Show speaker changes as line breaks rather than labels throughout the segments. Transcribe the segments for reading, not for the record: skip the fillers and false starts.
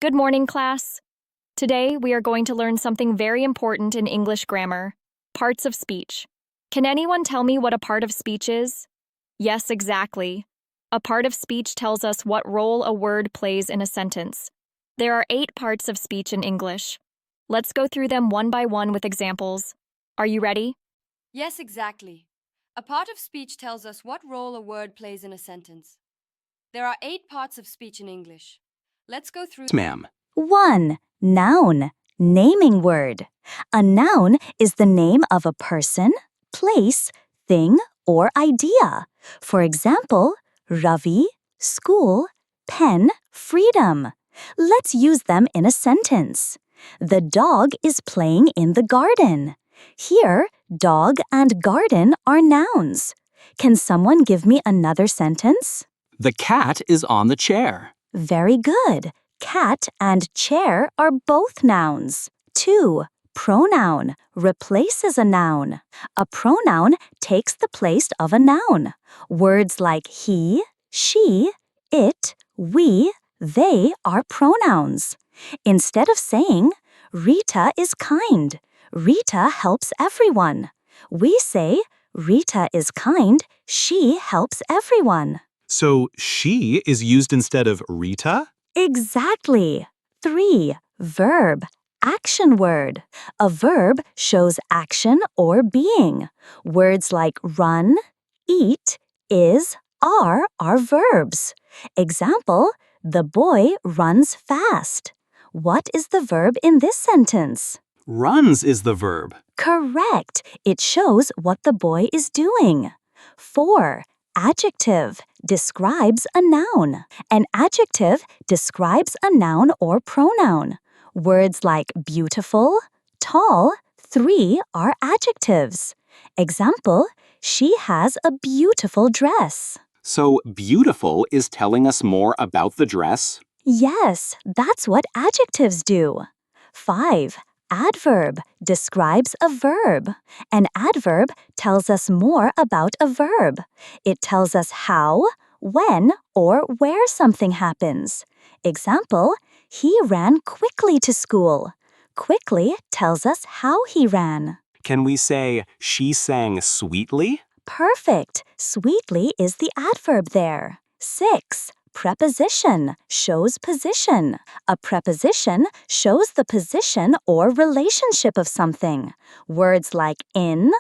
Good morning, class. Today, we are going to learn something very important in English grammar, parts of speech. Can anyone tell me what a part of speech is? Yes, exactly. A part of speech tells us what role a word plays in a sentence. There are 8 parts of speech in English. Let's go through them one by one with examples. Are you ready?
Yes, exactly. A part of speech tells us what role a word plays in a sentence. There are 8 parts of speech in English. Let's go through.
Ma'am.
1. Noun, naming word. A noun is the name of a person, place, thing, or idea. For example, Ravi, school, pen, freedom. Let's use them in a sentence. The dog is playing in the garden. Here, dog and garden are nouns. Can someone give me another sentence?
The cat is on the chair.
Very good. Cat and chair are both nouns. 2. Pronoun replaces a noun. A pronoun takes the place of a noun. Words like he, she, it, we, they are pronouns. Instead of saying, Rita is kind, Rita helps everyone, we say, Rita is kind, she helps everyone.
So she is used instead of Rita?
Exactly. 3. Verb, action word. A verb shows action or being. Words like run, eat, is, are verbs. Example, the boy runs fast. What is the verb in this sentence?
Runs is the verb.
Correct. It shows what the boy is doing. 4. Adjective describes a noun. An adjective describes a noun or pronoun. Words like beautiful, tall, 3 are adjectives. Example, she has a beautiful dress.
So beautiful is telling us more about the dress?
Yes, that's what adjectives do. 5. Adverb describes a verb. An adverb tells us more about a verb. It tells us how, when, or where something happens. Example, he ran quickly to school. Quickly tells us how he ran.
Can we say she sang sweetly?
Perfect. Sweetly is the adverb there. 6. Preposition shows position. A preposition shows the position or relationship of something. Words like in,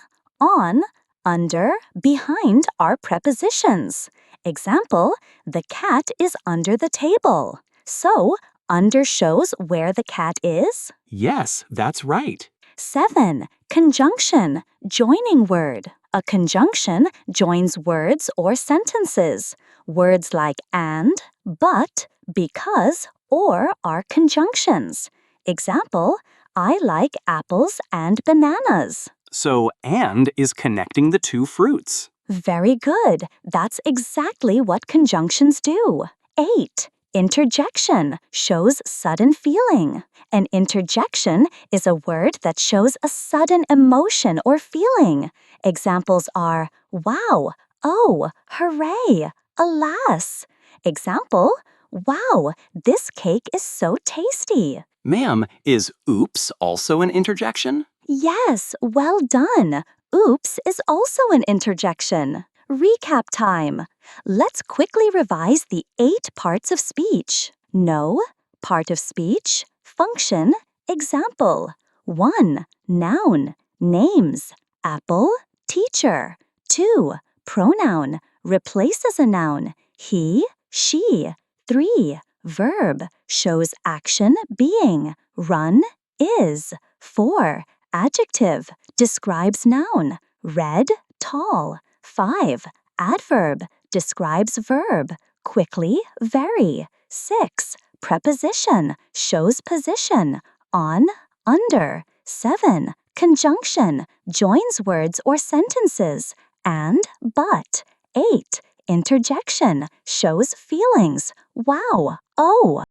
on, under, behind are prepositions. Example, the cat is under the table. So, under shows where the cat is.
Yes, that's right.
7. Conjunction, joining word. A conjunction joins words or sentences. Words like and, but, because, or are conjunctions. Example, I like apples and bananas.
So and is connecting the two fruits.
Very good. That's exactly what conjunctions do. 8. Interjection shows sudden feeling. An interjection is a word that shows a sudden emotion or feeling. Examples are wow, oh, hooray, alas. Example, wow, this cake is so tasty.
Ma'am, is oops also an interjection?
Yes, well done. Oops is also an interjection. Recap time. Let's quickly revise the 8 parts of speech. Know, part of speech, function, example. 1. Noun, names, apple, teacher. 2. Pronoun, replaces a noun, he, she. 3. Verb, shows action, being, run, is. 4. Adjective, describes noun, red, tall. 5. Adverb, describes verb, quickly, very. 6. Preposition, shows position, on, under. 7. Conjunction, joins words or sentences, and, but. 8. Interjection, shows feelings, wow, oh.